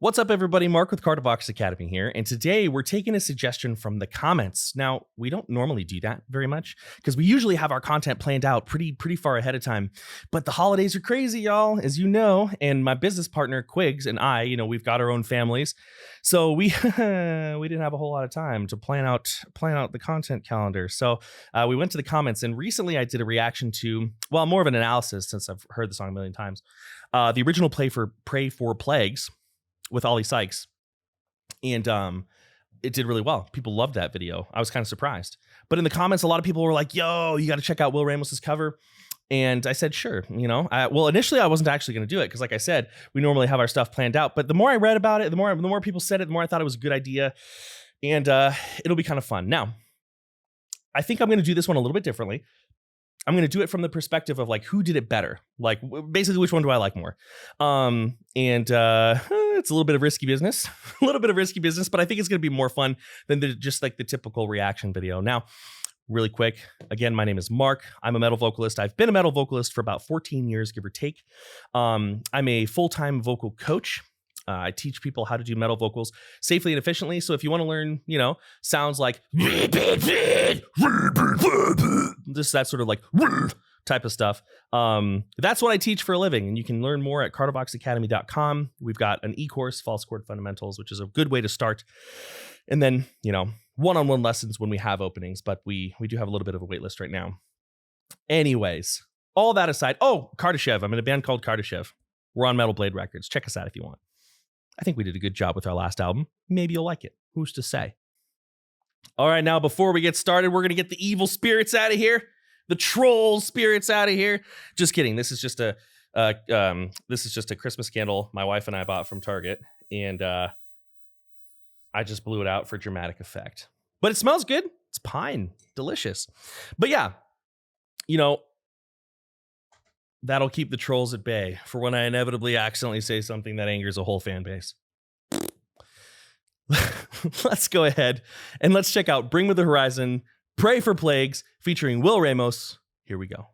What's up, everybody? Mark with Cartabox Academy here, and today we're taking a suggestion from the comments. Now, we don't normally do that very much because we usually have our content planned out pretty far ahead of time, but the holidays are crazy, y'all, as you know, and my business partner, Quigs, and I, we've got our own families, so we we didn't have a whole lot of time to plan out the content calendar. So we went to the comments, and recently I did a reaction to, well, more of an analysis since I've heard the song a million times, the original Pray for Plagues with Oli Sykes, and it did really well. People loved that video. I was kind of surprised, but in the comments, a lot of people were like, "Yo, you got to check out Will Ramos's cover." And I said, "Sure." Well, initially I wasn't actually going to do it because, like I said, we normally have our stuff planned out. But the more I read about it, the more people said it, the more I thought it was a good idea, and it'll be kind of fun. Now, I think I'm going to do this one a little bit differently. I'm going to do it from the perspective of like, who did it better? Like, basically, which one do I like more? It's a little bit of risky business, but I think it's going to be more fun than just like the typical reaction video. Now, really quick, again, my name is Mark. I'm a metal vocalist. I've been a metal vocalist for about 14 years, give or take. I'm a full-time vocal coach. I teach people how to do metal vocals safely and efficiently. So if you want to learn, sounds like just that sort of like type of stuff, that's what I teach for a living. And you can learn more at cartaboxacademy.com. We've got an e-course, False Chord Fundamentals, which is a good way to start. And then, one-on-one lessons when we have openings, but we do have a little bit of a wait list right now. Anyways, all that aside, Kardashev. I'm in a band called Kardashev. We're on Metal Blade Records. Check us out if you want. I think we did a good job with our last album. Maybe you'll like it. Who's to say? All right, now before we get started, we're going to get the evil spirits out of here. The troll spirits out of here. Just kidding. This is just a Christmas candle my wife and I bought from Target, and I just blew it out for dramatic effect. But it smells good. It's pine. Delicious. But yeah, that'll keep the trolls at bay for when I inevitably accidentally say something that angers a whole fan base. Let's go ahead and let's check out Bring Me the Horizon, Pray for Plagues, featuring Will Ramos. Here we go.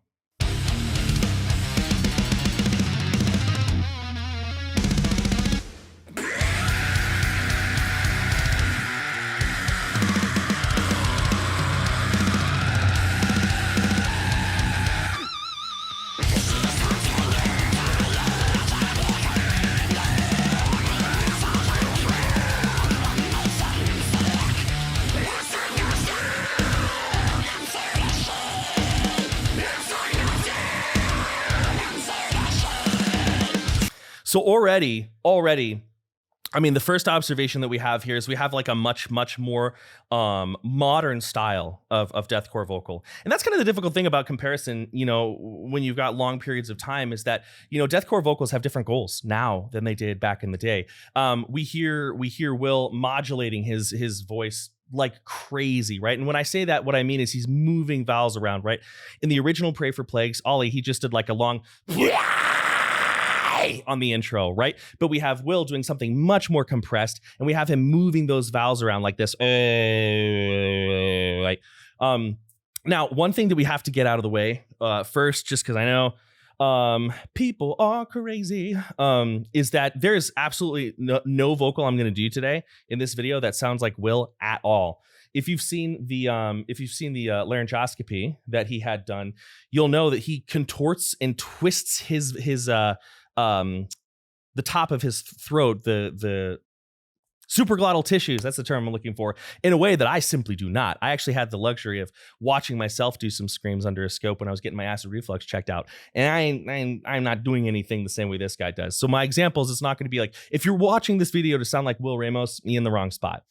So already, I mean, the first observation that we have here is we have like a much more modern style of deathcore vocal. And that's kind of the difficult thing about comparison, when you've got long periods of time, is that, deathcore vocals have different goals now than they did back in the day. We hear Will modulating his voice like crazy, right? And when I say that, what I mean is he's moving vowels around, right? In the original Pray for Plagues, Oli, he just did like a long on the intro, right? But we have Will doing something much more compressed, and we have him moving those vowels around like this. Right? Now, one thing that we have to get out of the way first, just because I know people are crazy, is that there is absolutely no vocal I'm going to do today in this video that sounds like Will at all. If you've seen the laryngoscopy that he had done, you'll know that he contorts and twists the top of his throat, the supraglottal tissues, that's the term I'm looking for, in a way that I simply do not. I actually had the luxury of watching myself do some screams under a scope when I was getting my acid reflux checked out. And I'm not doing anything the same way this guy does. So my examples, it's not going to be like, if you're watching this video to sound like Will Ramos, you're in the wrong spot.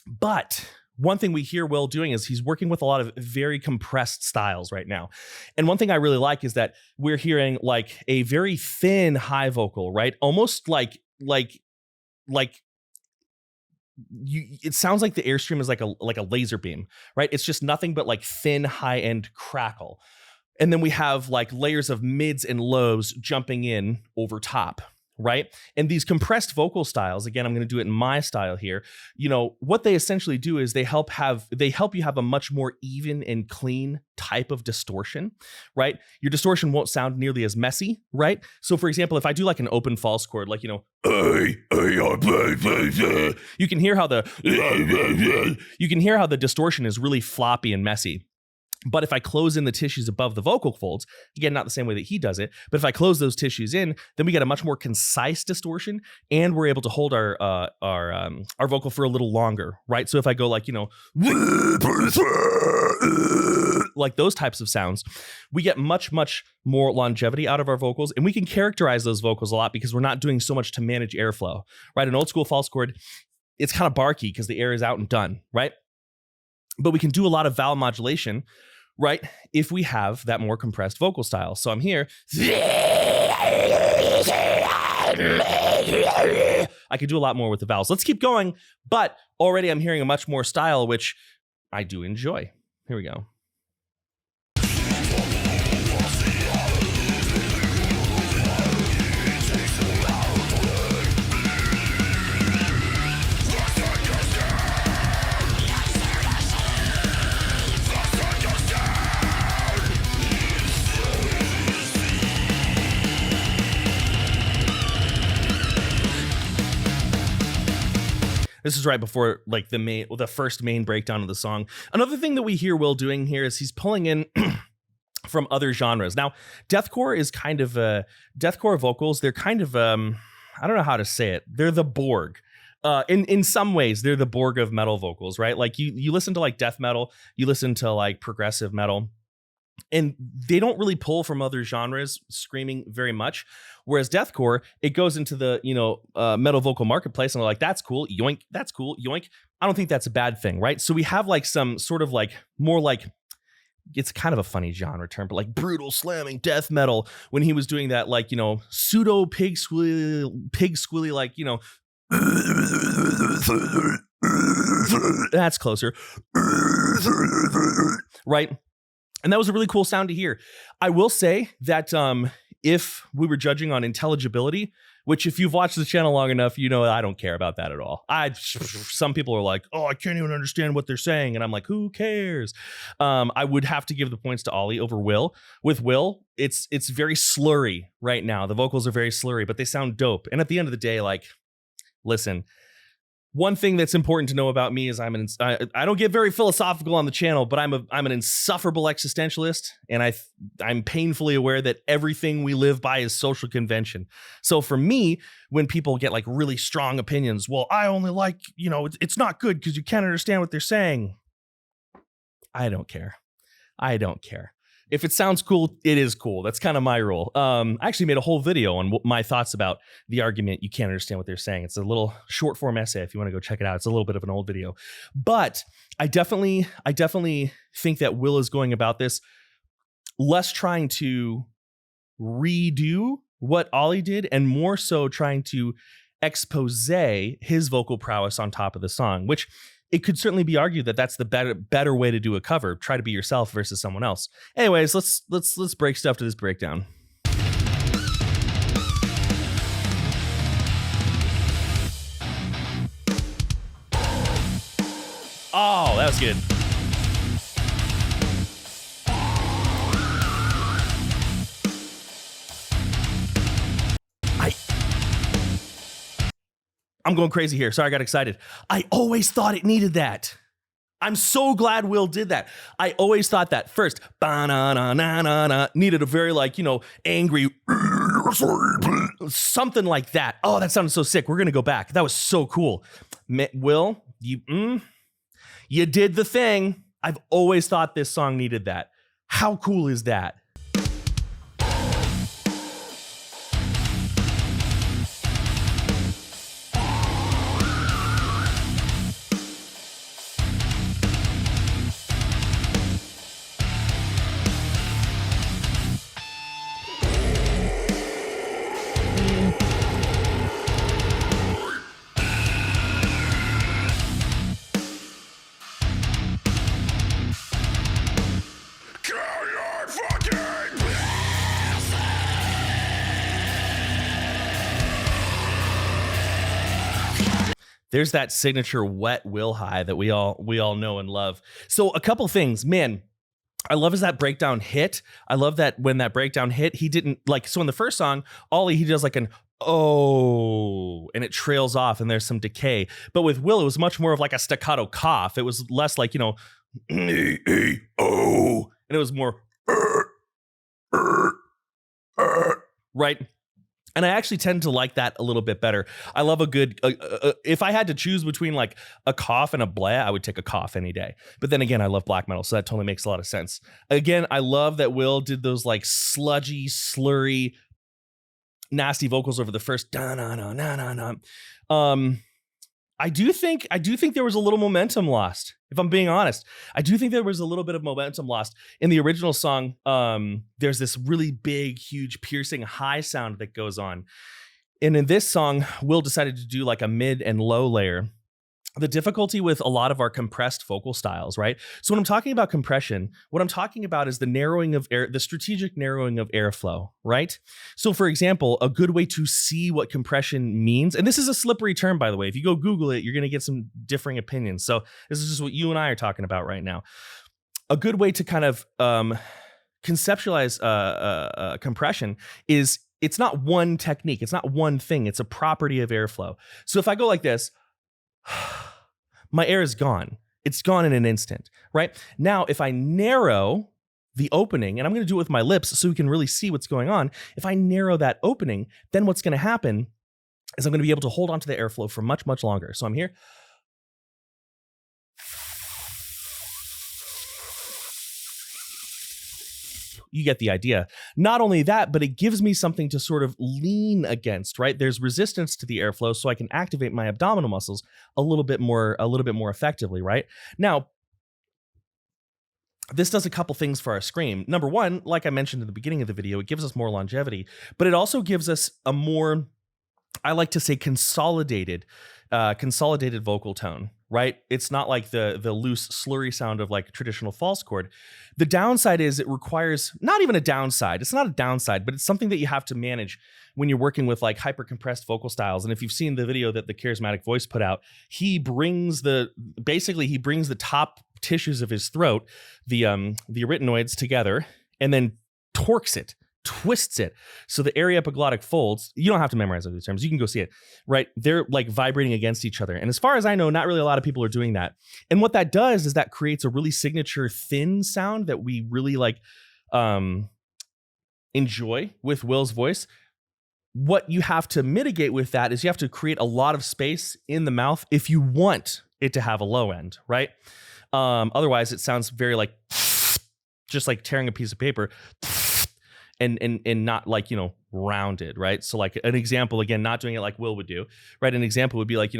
But one thing we hear Will doing is he's working with a lot of very compressed styles right now. And one thing I really like is that we're hearing like a very thin high vocal, right? Almost like it sounds like the airstream is like a laser beam, right? It's just nothing but like thin high end crackle. And then we have like layers of mids and lows jumping in over top, right? And these compressed vocal styles, again, I'm going to do it in my style here. What they essentially do is they help you have a much more even and clean type of distortion, right? Your distortion won't sound nearly as messy, right? So for example, if I do like an open false chord, like, you can hear how the distortion is really floppy and messy. But if I close in the tissues above the vocal folds, again, not the same way that he does it, but if I close those tissues in, then we get a much more concise distortion, and we're able to hold our vocal for a little longer, right? So if I go like, like those types of sounds, we get much, much more longevity out of our vocals, and we can characterize those vocals a lot because we're not doing so much to manage airflow, right? An old school false chord, it's kind of barky because the air is out and done, right? But we can do a lot of vowel modulation, right, if we have that more compressed vocal style. So I'm here. I could do a lot more with the vowels. Let's keep going, but already I'm hearing a much more style, which I do enjoy. Here we go. This is right before like the first main breakdown of the song. Another thing that we hear Will doing here is he's pulling in from other genres. Now, deathcore is kind of deathcore vocals. They're kind of I don't know how to say it. They're the Borg. In some ways, they're the Borg of metal vocals, right? Like you listen to like death metal, you listen to like progressive metal, and they don't really pull from other genres screaming very much. Whereas deathcore, it goes into the, metal vocal marketplace and they're like, that's cool, yoink, that's cool, yoink. I don't think that's a bad thing, right? So we have like some sort of like more like, it's kind of a funny genre term, but like brutal slamming death metal when he was doing that, like, pseudo pig squealy, like, that's closer, right? And that was a really cool sound to hear. I will say that if we were judging on intelligibility, which if you've watched the channel long enough, I don't care about that at all. Some people are like, oh, I can't even understand what they're saying. And I'm like, who cares? I would have to give the points to Oli over Will. With Will, it's very slurry right now. The vocals are very slurry, but they sound dope. And at the end of the day, like, listen, one thing that's important to know about me is I don't get very philosophical on the channel, but I'm an insufferable existentialist, and I'm painfully aware that everything we live by is social convention. So for me, when people get like really strong opinions, well, I only like, it's not good because you can't understand what they're saying. I don't care. If it sounds cool, it is cool. That's kind of my rule. I actually made a whole video on my thoughts about the argument you can't understand what they're saying. It's a little short form essay if you want to go check it out. It's a little bit of an old video. But I definitely think that Will is going about this less trying to redo what Oli did and more so trying to expose his vocal prowess on top of the song, which it could certainly be argued that that's the better way to do a cover. Try to be yourself versus someone else. Anyways, let's break stuff to this breakdown. Oh, that was good. I'm going crazy here. Sorry, I got excited. I always thought it needed that. I'm so glad Will did that. I always thought that first, ba-na-na-na-na-na, needed a very angry, something like that. Oh, that sounded so sick. We're going to go back. That was so cool. Will, you did the thing. I've always thought this song needed that. How cool is that? There's that signature wet Will high that we all know and love. So a couple things, man. I love as that breakdown hit. I love that when that breakdown hit, he didn't like, so in the first song, Oli, he does like an oh, and it trails off and there's some decay. But with Will, it was much more of like a staccato cough. It was less like, oh, and it was more right. And I actually tend to like that a little bit better. I love a good, if I had to choose between like a cough and a blah, I would take a cough any day. But then again, I love black metal, so that totally makes a lot of sense. Again, I love that Will did those like sludgy, slurry, nasty vocals over the first da na na na na na. I do think there was a little momentum lost. If I'm being honest, I do think there was a little bit of momentum lost in the original song. There's this really big, huge, piercing high sound that goes on, and in this song, Will decided to do like a mid and low layer. The difficulty with a lot of our compressed vocal styles, right? So when I'm talking about compression, what I'm talking about is the narrowing of air, the strategic narrowing of airflow, right? So for example, a good way to see what compression means, and this is a slippery term, by the way. If you go Google it, you're going to get some differing opinions. So this is just what you and I are talking about right now. A good way to kind of conceptualize compression is it's not one technique. It's not one thing. It's a property of airflow. So if I go like this, my air is gone. It's gone in an instant, right? Now, if I narrow the opening, and I'm going to do it with my lips so we can really see what's going on. If I narrow that opening, then what's going to happen is I'm going to be able to hold on to the airflow for much, much longer. So I'm here. You get the idea. Not only that, but it gives me something to sort of lean against, right? There's resistance to the airflow, so I can activate my abdominal muscles a little bit more effectively, right? Now, this does a couple things for our scream. Number one, like I mentioned in the beginning of the video, it gives us more longevity, but it also gives us a more, I like to say, consolidated vocal tone, right? It's not like the loose slurry sound of like a traditional false chord. The downside is it requires, not even a downside, it's not a downside, but it's something that you have to manage when you're working with like hyper compressed vocal styles. And if you've seen the video that the Charismatic Voice put out, he brings the top tissues of his throat, the arytenoids together, and then torques it, twists it. So the aryepiglottic folds, you don't have to memorize all these terms. You can go see it, right? They're like vibrating against each other. And as far as I know, not really a lot of people are doing that. And what that does is that creates a really signature thin sound that we really like enjoy with Will's voice. What you have to mitigate with that is you have to create a lot of space in the mouth if you want it to have a low end, right? Otherwise, it sounds very like just like tearing a piece of paper. And not like, rounded, right? So like an example, again, not doing it like Will would do, right? An example would be like,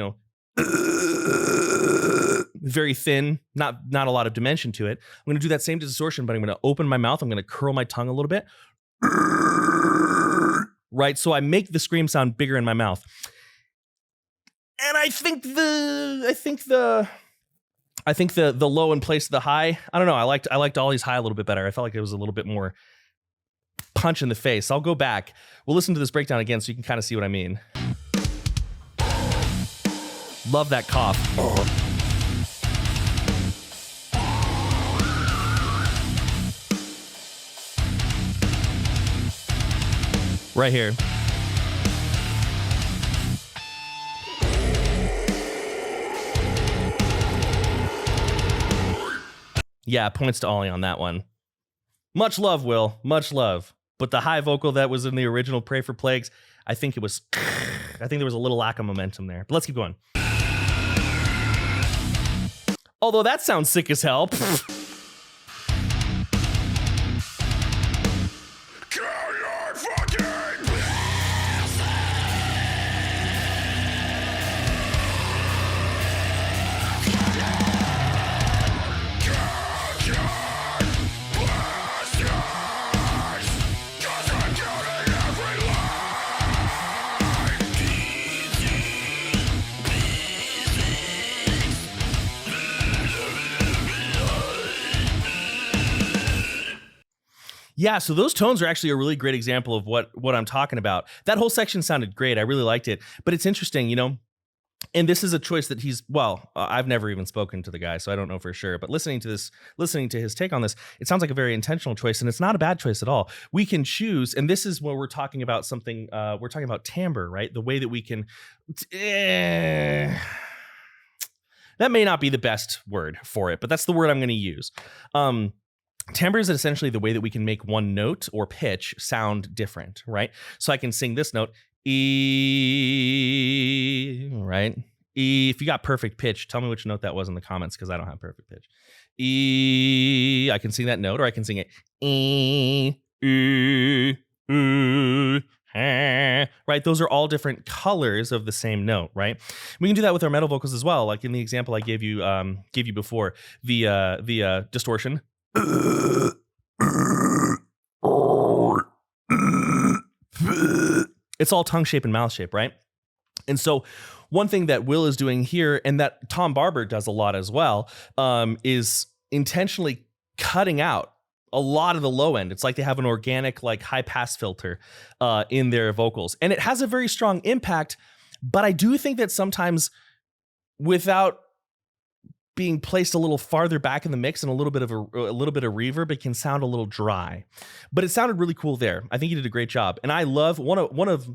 very thin, not a lot of dimension to it. I'm going to do that same distortion, but I'm going to open my mouth. I'm going to curl my tongue a little bit, right? So I make the scream sound bigger in my mouth. And I think the low in place of the high, I don't know. I liked Ollie's high a little bit better. I felt like it was a little bit more punch in the face. I'll go back. We'll listen to this breakdown again so you can kind of see what I mean. Love that cough. Right here. Yeah, points to Ollie on that one. Much love, Will. Much love. But the high vocal that was in the original Pray for Plagues, I think there was a little lack of momentum there. But let's keep going. Although that sounds sick as hell. Yeah, so those tones are actually a really great example of what I'm talking about. That whole section sounded great. I really liked it. But it's interesting, And this is a choice that I've never even spoken to the guy, so I don't know for sure. But listening to his take on this, it sounds like a very intentional choice, and it's not a bad choice at all. We can choose, and this is where we're talking about something. We're talking about timbre, right? The way that we can. That may not be the best word for it, but that's the word I'm going to use. Timbre is essentially the way that we can make one note or pitch sound different, right? So I can sing this note, E, right? E. If you got perfect pitch, tell me which note that was in the comments, because I don't have perfect pitch. E. I can sing that note, or I can sing it E, E, E, right? Those are all different colors of the same note, right? We can do that with our metal vocals as well, like in the example I gave you before, the distortion. It's all tongue shape and mouth shape, right? And so one thing that Will is doing here, and that Tom Barber does a lot as well, is intentionally cutting out a lot of the low end. It's like they have an organic, like, high pass filter in their vocals, and it has a very strong impact. But I do think that sometimes, without being placed a little farther back in the mix and a little bit of reverb, it can sound a little dry. But it sounded really cool there. I think he did a great job, and I love one of.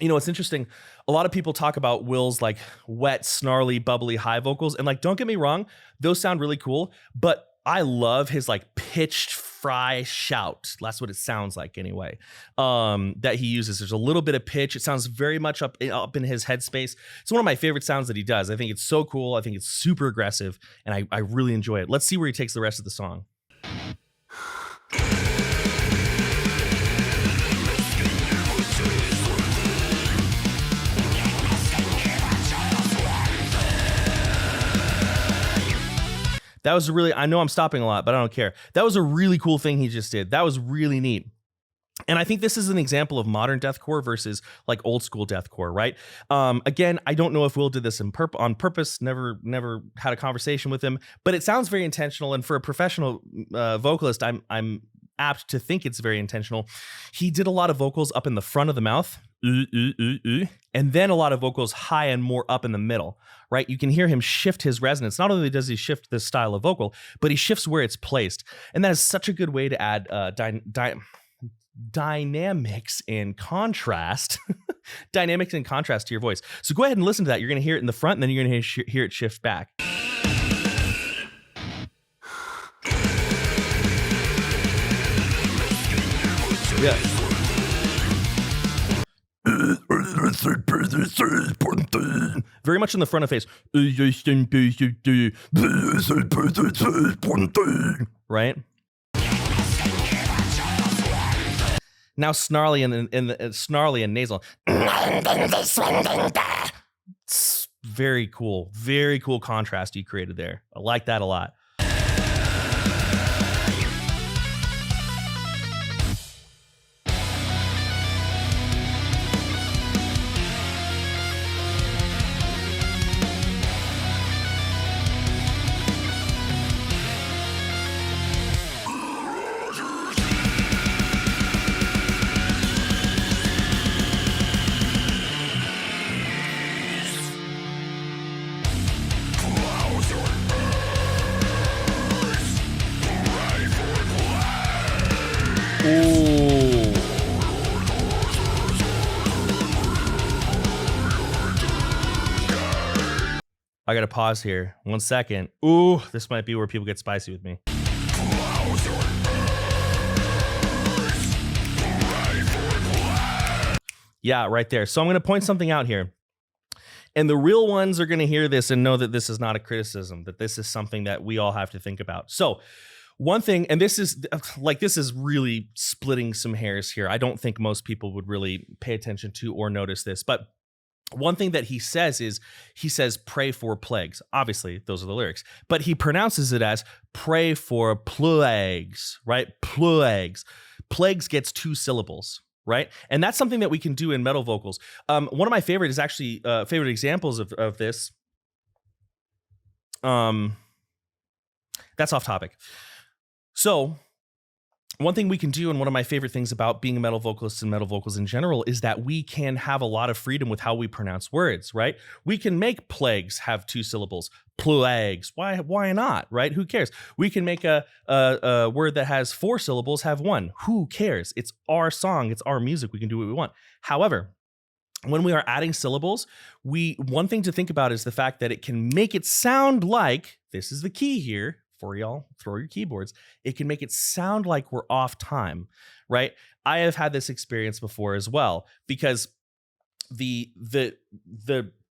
You know, it's interesting. A lot of people talk about Will's like wet, snarly, bubbly high vocals, and like, don't get me wrong, those sound really cool. But I love his like pitched fry shout. That's what it sounds like anyway. That he uses. There's a little bit of pitch. It sounds very much up in his headspace. It's one of my favorite sounds that he does. I think it's so cool. I think it's super aggressive, and I really enjoy it. Let's see where he takes the rest of the song. That was I know I'm stopping a lot, but I don't care. That was a really cool thing he just did. That was really neat. And I think this is an example of modern deathcore versus like old school deathcore, right? Again, I don't know if Will did this on purpose. Never had a conversation with him, but it sounds very intentional. And for a professional vocalist, I'm apt to think it's very intentional. He did a lot of vocals up in the front of the mouth, and then a lot of vocals high and more up in the middle, right? You can hear him shift his resonance. Not only does he shift this style of vocal, but he shifts where it's placed. And that is such a good way to add dynamics and contrast dynamics and contrast to your voice. So go ahead and listen to that. You're going to hear it in the front, and then you're going to hear it shift back. Yeah. Very much in the front of face. Right? Now snarly and snarly and nasal. It's very cool. Very cool contrast you created there. I like that a lot. Ooh. I gotta pause here. 1 second. Ooh, this might be where people get spicy with me. Yeah, right there. So I'm gonna point something out here. And the real ones are gonna hear this and know that this is not a criticism, that this is something that we all have to think about. So one thing, and this is really splitting some hairs here. I don't think most people would really pay attention to or notice this, but one thing that he says is, he says, pray for plagues. Obviously, those are the lyrics, but he pronounces it as pray for plagues, right? Plagues. Plagues gets 2 syllables, right? And that's something that we can do in metal vocals. One of my favorite examples of this. That's off topic. So one thing we can do, and one of my favorite things about being a metal vocalist and metal vocals in general, is that we can have a lot of freedom with how we pronounce words, right? We can make plagues have 2 syllables. Plagues. Why not, right? Who cares? We can make a word that has 4 syllables have 1. Who cares? It's our song. It's our music. We can do what we want. However, when we are adding syllables, one thing to think about is the fact that it can make it sound like, this is the key here, for y'all, throw your keyboards, it can make it sound like we're off time, right? I have had this experience before as well, because the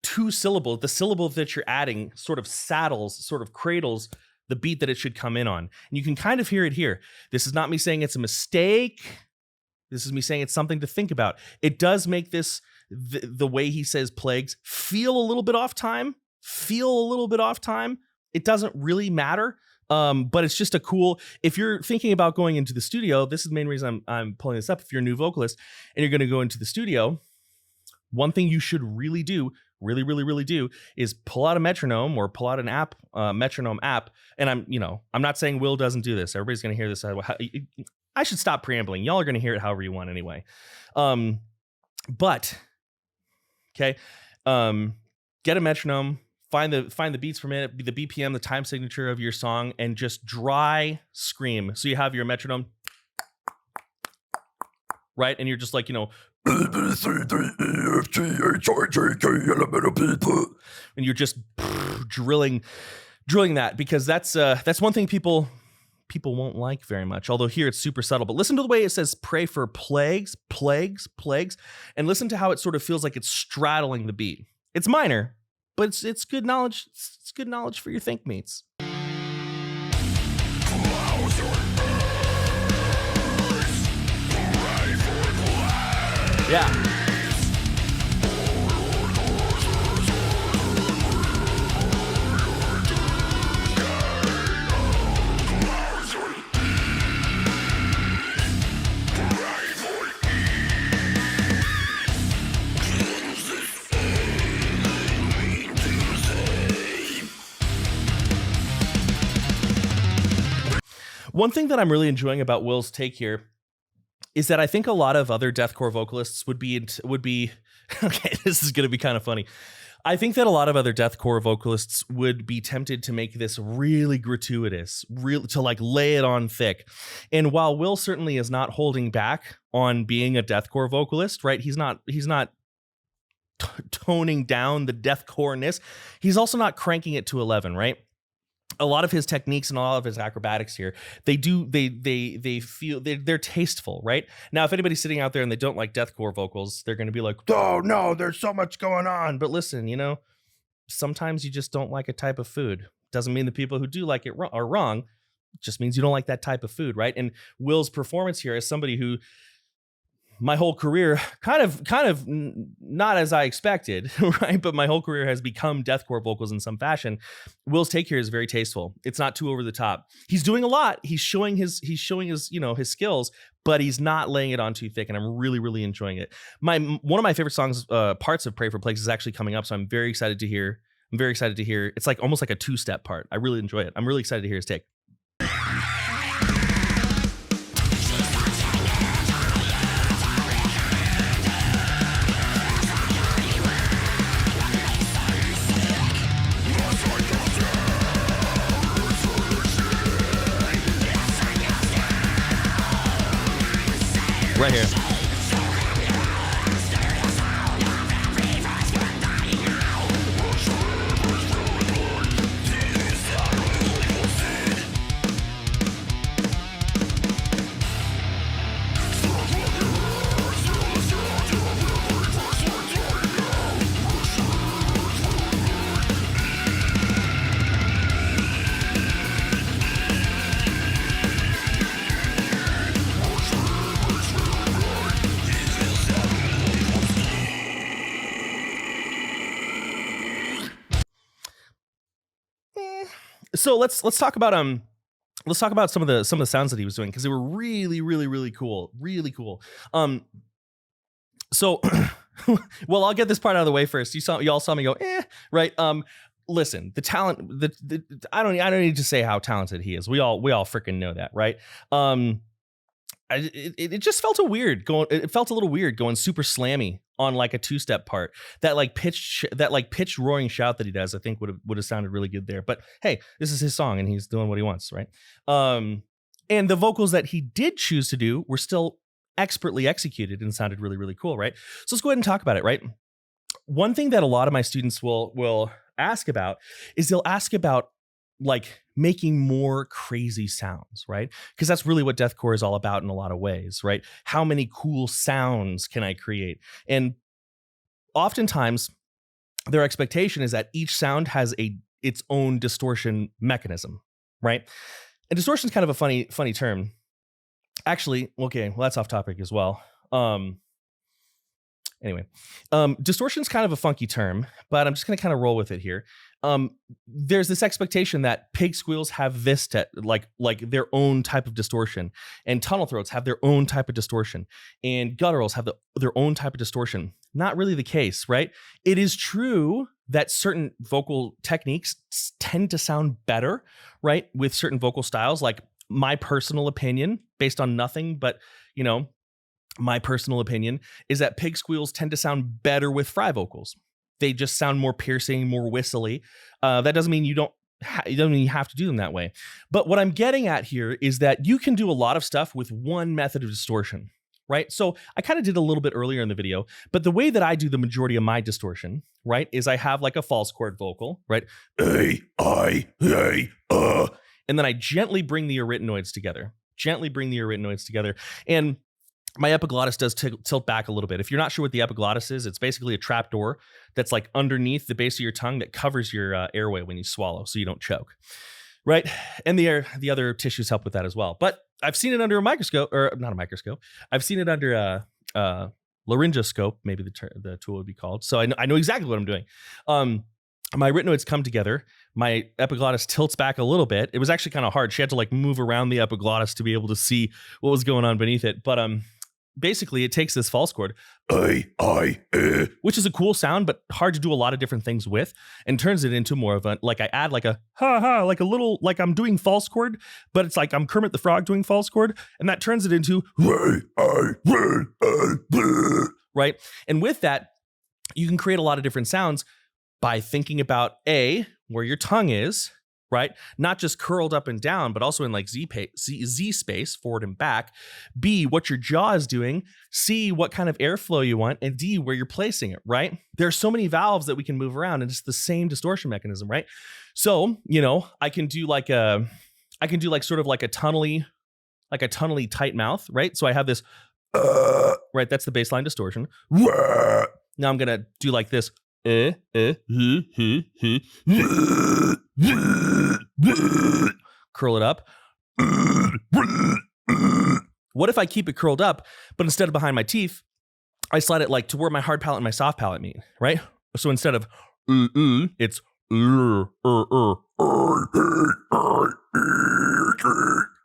2 syllable, the syllable that you're adding sort of cradles the beat that it should come in on. And you can kind of hear it here. This is not me saying it's a mistake. This is me saying it's something to think about. It does make this, the way he says plagues, feel a little bit off time. It doesn't really matter. But it's just a cool, if you're thinking about going into the studio, this is the main reason I'm pulling this up. If you're a new vocalist and you're going to go into the studio, one thing you should really do, really do, is pull out a metronome or pull out an app, metronome app. And I'm not saying Will doesn't do this. Everybody's going to hear this. I should stop preambling. Y'all are going to hear it however you want anyway. But okay, get a metronome. Find the beats per minute, the BPM, the time signature of your song, and just dry scream. So you have your metronome, right? And you're just like, and you're just drilling that, because that's one thing people won't like very much. Although here it's super subtle. But listen to the way it says pray for plagues, and listen to how it sort of feels like it's straddling the beat. It's minor, but it's good knowledge. It's good knowledge for your think meets. Yeah. One thing that I'm really enjoying about Will's take here is that I think a lot of other deathcore vocalists would be okay, this is going to be kind of funny. I think that a lot of other deathcore vocalists would be tempted to make this really gratuitous, to like lay it on thick. And while Will certainly is not holding back on being a deathcore vocalist, right? He's not toning down the deathcore-ness. He's also not cranking it to 11, right? A lot of his techniques and a lot of his acrobatics here, they feel they're tasteful, right? Now, if anybody's sitting out there and they don't like deathcore vocals, they're going to be like, oh no, there's so much going on. But listen, sometimes you just don't like a type of food. Doesn't mean the people who do like it are wrong. It just means you don't like that type of food, right? And Will's performance here as somebody who, my whole career, kind of not as I expected, right? But my whole career has become deathcore vocals in some fashion. Will's take here is very tasteful. It's not too over the top. He's doing a lot. He's showing his his skills, but he's not laying it on too thick. And I'm really, really enjoying it. One of my favorite songs, parts of Pray for Plagues, is actually coming up. So I'm very excited to hear. It's like almost like a 2-step part. I really enjoy it. I'm really excited to hear his take. Right here. So let's talk about some of the sounds that he was doing, because they were really, really, really cool. So well, I'll get this part out of the way first. Y'all saw me go, right? Listen, the talent, I don't need to say how talented he is. We all freaking know that, right? it just felt it felt a little weird going super slammy on like a two-step part. That like pitched roaring shout that he does, I think would have sounded really good there. But hey, this is his song and he's doing what he wants, right? And the vocals that he did choose to do were still expertly executed and sounded really, really cool, right? So let's go ahead and talk about it, right? One thing that a lot of my students will ask about is they'll ask about like making more crazy sounds, right? Because that's really what deathcore is all about in a lot of ways, right? How many cool sounds can I create? And oftentimes their expectation is that each sound has its own distortion mechanism, right? And distortion is kind of a funny term. Actually, okay, well, that's off topic as well. Anyway, distortion is kind of a funky term, but I'm just going to kind of roll with it here. There's this expectation that pig squeals have this like their own type of distortion, and tunnel throats have their own type of distortion, and gutturals have their own type of distortion. Not really the case, right? It is true that certain vocal techniques tend to sound better, right, with certain vocal styles. Like my personal opinion, based on nothing but, my personal opinion is that pig squeals tend to sound better with fry vocals. They just sound more piercing, more whistly. That doesn't mean you have to do them that way. But what I'm getting at here is that you can do a lot of stuff with one method of distortion, right? So I kind of did a little bit earlier in the video, but the way that I do the majority of my distortion, right, is I have like a false chord vocal, right? A, I, hey, and then I gently bring the arytenoids together. And my epiglottis does tilt back a little bit. If you're not sure what the epiglottis is, it's basically a trap door that's like underneath the base of your tongue that covers your airway when you swallow so you don't choke, right? And the other tissues help with that as well. But I've seen it under a microscope, or not a microscope. I've seen it under a laryngoscope, maybe the tool would be called. So I know exactly what I'm doing. My arytenoids come together. My epiglottis tilts back a little bit. It was actually kind of hard. She had to like move around the epiglottis to be able to see what was going on beneath it. But basically it takes this false chord, which is a cool sound, but hard to do a lot of different things with, and turns it into more of a, like I add like a ha, like a little, like I'm doing false chord, but it's like I'm Kermit the Frog doing false chord, and that turns it into right? And with that, you can create a lot of different sounds by thinking about A, where your tongue is, right? Not just curled up and down, but also in like Z space, forward and back. B, what your jaw is doing. C, what kind of airflow you want. And D, where you're placing it, right? There are so many valves that we can move around, and it's the same distortion mechanism, right? So, I can do like sort of like a tunnely tight mouth, right? So I have this, right? That's the baseline distortion. Now I'm going to do like this. Curl it up. What if I keep it curled up, but instead of behind my teeth, I slide it like to where my hard palate and my soft palate meet, right? So instead of it's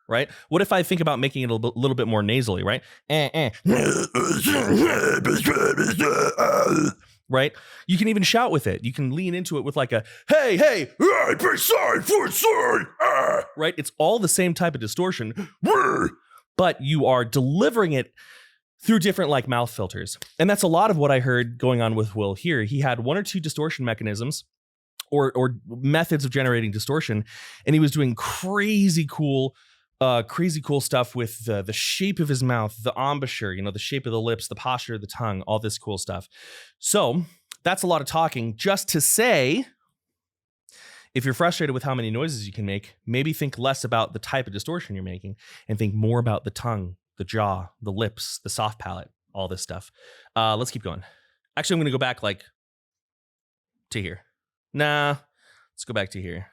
right? What if I think about making it a little bit more nasally, right? Right? You can even shout with it. You can lean into it with like a, hey, right? It's all the same type of distortion, but you are delivering it through different like mouth filters. And that's a lot of what I heard going on with Will here. He had one or two distortion mechanisms or methods of generating distortion, and he was doing crazy cool stuff with the shape of his mouth, the embouchure, the shape of the lips, the posture of the tongue, all this cool stuff. So that's a lot of talking just to say, if you're frustrated with how many noises you can make, maybe think less about the type of distortion you're making and think more about the tongue, the jaw, the lips, the soft palate, all this stuff. Let's keep going. Actually, I'm going to go back like to here. Nah, let's go back to here.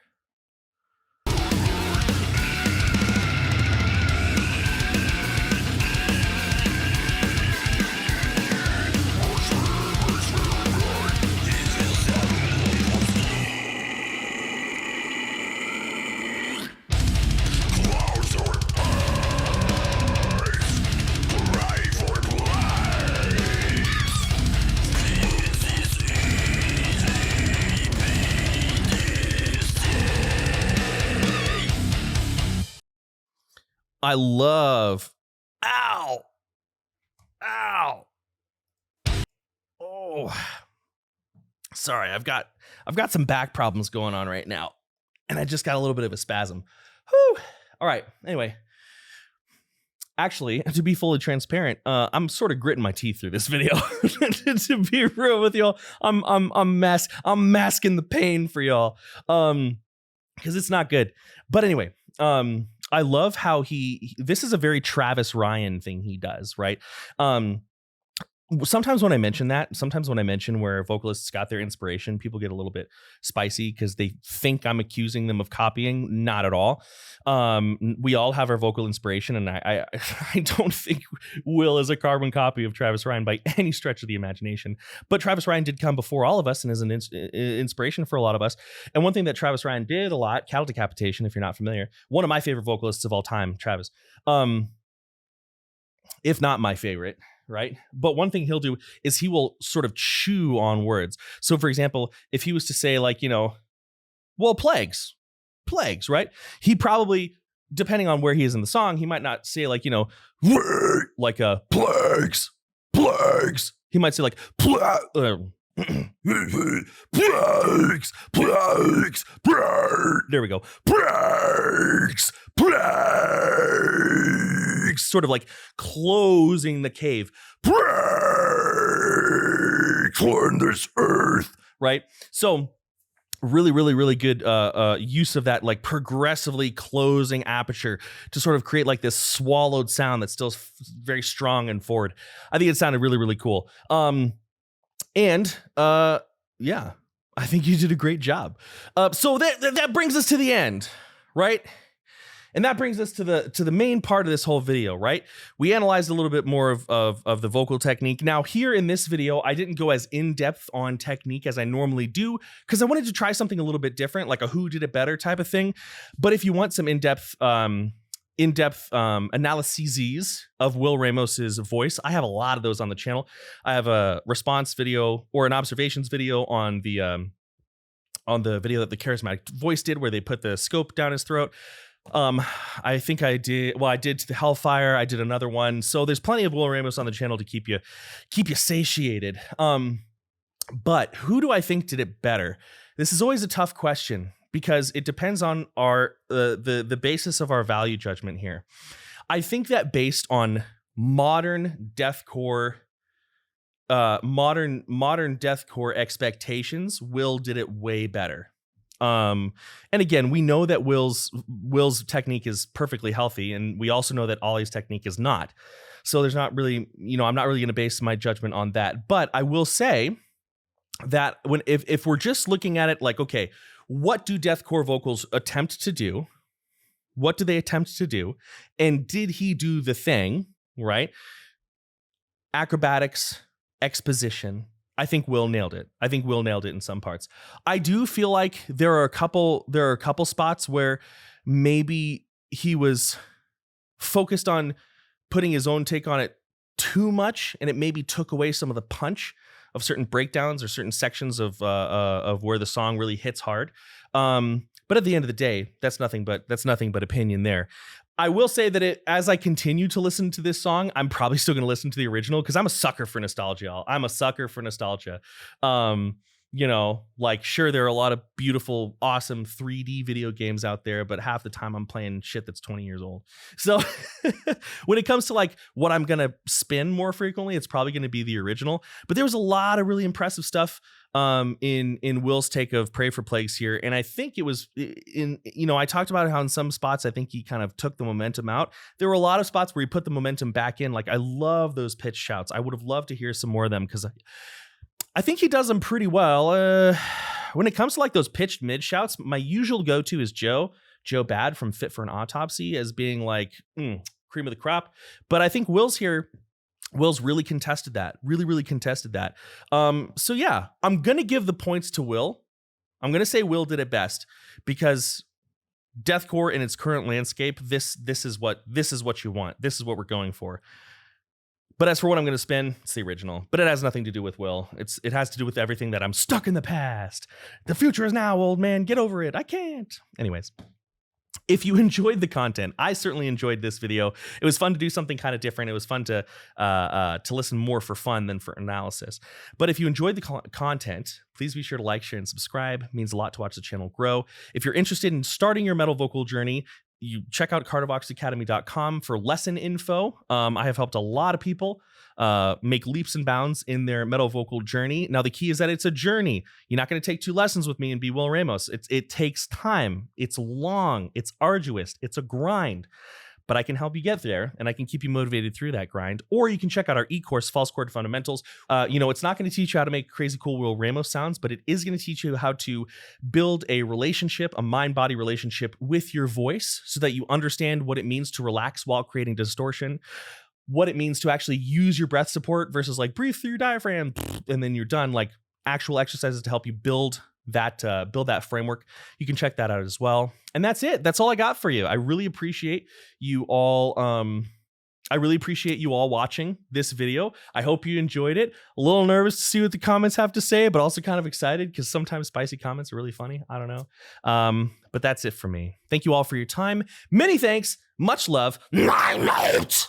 I love Ow. Ow. Oh. Sorry, I've got some back problems going on right now, and I just got a little bit of a spasm. Whew. All right. Anyway, actually, to be fully transparent, I'm sort of gritting my teeth through this video. To be real with y'all, I'm masking the pain for y'all, because it's not good. But anyway, I love how this is a very Travis Ryan thing he does, right? Sometimes when I mention where vocalists got their inspiration, people get a little bit spicy because they think I'm accusing them of copying. Not at all. We all have our vocal inspiration, and I don't think Will is a carbon copy of Travis Ryan by any stretch of the imagination. But Travis Ryan did come before all of us and is an inspiration for a lot of us. And one thing that Travis Ryan did a lot, cattle decapitation, if you're not familiar, one of my favorite vocalists of all time, Travis, if not my favorite. Right. But one thing he'll do is he will sort of chew on words. So, for example, if he was to say, like, well, plagues, right? He probably, depending on where he is in the song, he might not say like, like a plagues. He might say like plagues. There we go. Plagues. Sort of like closing the cave. On this earth, right? So really, really, really good use of that, like progressively closing aperture to sort of create like this swallowed sound that's still very strong and forward. I think it sounded really, really cool. Yeah, I think you did a great job. So that brings us to the end, right? And that brings us to the main part of this whole video, right? We analyzed a little bit more of the vocal technique. Now, here in this video, I didn't go as in-depth on technique as I normally do because I wanted to try something a little bit different, like a who did it better type of thing. But if you want some in-depth analyses of Will Ramos's voice, I have a lot of those on the channel. I have a response video or an observations video on the video that the Charismatic Voice did, where they put the scope down his throat. I think I did to the Hellfire. I did another one. So there's plenty of Will Ramos on the channel to keep you satiated. But who do I think did it better? This is always a tough question because it depends on the basis of our value judgment here. I think that based on modern deathcore expectations, Will did it way better. And again, we know that Will's technique is perfectly healthy, and we also know that Oli's technique is not. So there's not really, I'm not really going to base my judgment on that. But I will say that if we're just looking at it like, okay, what do deathcore vocals attempt to do? What do they attempt to do? And did he do the thing, right? Acrobatics, exposition. I think Will nailed it. I think Will nailed it in some parts. I do feel like there are a couple spots where maybe he was focused on putting his own take on it too much, and it maybe took away some of the punch of certain breakdowns or certain sections of where the song really hits hard. But at the end of the day, that's nothing but opinion there. I will say that as I continue to listen to this song, I'm probably still going to listen to the original because I'm a sucker for nostalgia, y'all. I'm a sucker for nostalgia. Like, sure, there are a lot of beautiful, awesome 3D video games out there, but half the time I'm playing shit that's 20 years old. So when it comes to like what I'm going to spin more frequently, it's probably going to be the original. But there was a lot of really impressive stuff in Will's take of Pray for Plagues here. And I think it was I talked about how in some spots, I think he kind of took the momentum out. There were a lot of spots where he put the momentum back in. Like, I love those pitch shouts. I would have loved to hear some more of them because I think he does them pretty well. When it comes to like those pitched mid shouts, my usual go-to is Joe Bad from Fit for an Autopsy as being like cream of the crop. But I think Will's really contested that. Really contested that. So yeah, I'm going to give the points to Will. I'm going to say Will did it best because deathcore in its current landscape, this is what you want. This is what we're going for. But as for what I'm going to spin, it's the original. But it has nothing to do with Will. It has to do with everything that I'm stuck in the past. The future is now, old man. Get over it. I can't. Anyways. If you enjoyed the content, I certainly enjoyed this video. It was fun to do something kind of different. It was fun to listen more for fun than for analysis. But if you enjoyed the content, please be sure to like, share, and subscribe. It means a lot to watch the channel grow. If you're interested in starting your metal vocal journey, you check out cardavoxacademy.com for lesson info. I have helped a lot of people make leaps and bounds in their metal vocal journey. Now, the key is that it's a journey. You're not going to take 2 lessons with me and be Will Ramos. It takes time. It's long. It's arduous. It's a grind. But I can help you get there, and I can keep you motivated through that grind. Or you can check out our e-course, False Chord Fundamentals. It's not going to teach you how to make crazy cool Will Ramos sounds, but it is going to teach you how to build a relationship, a mind-body relationship with your voice so that you understand what it means to relax while creating distortion, what it means to actually use your breath support versus like breathe through your diaphragm and then you're done, like actual exercises to help you build that framework. You can check that out as well. And that's it. That's all I got for you. I really appreciate you all. Watching this video. I hope you enjoyed it. A little nervous to see what the comments have to say, but also kind of excited because sometimes spicy comments are really funny. I don't know. But that's it for me. Thank you all for your time. Many thanks. Much love. Night.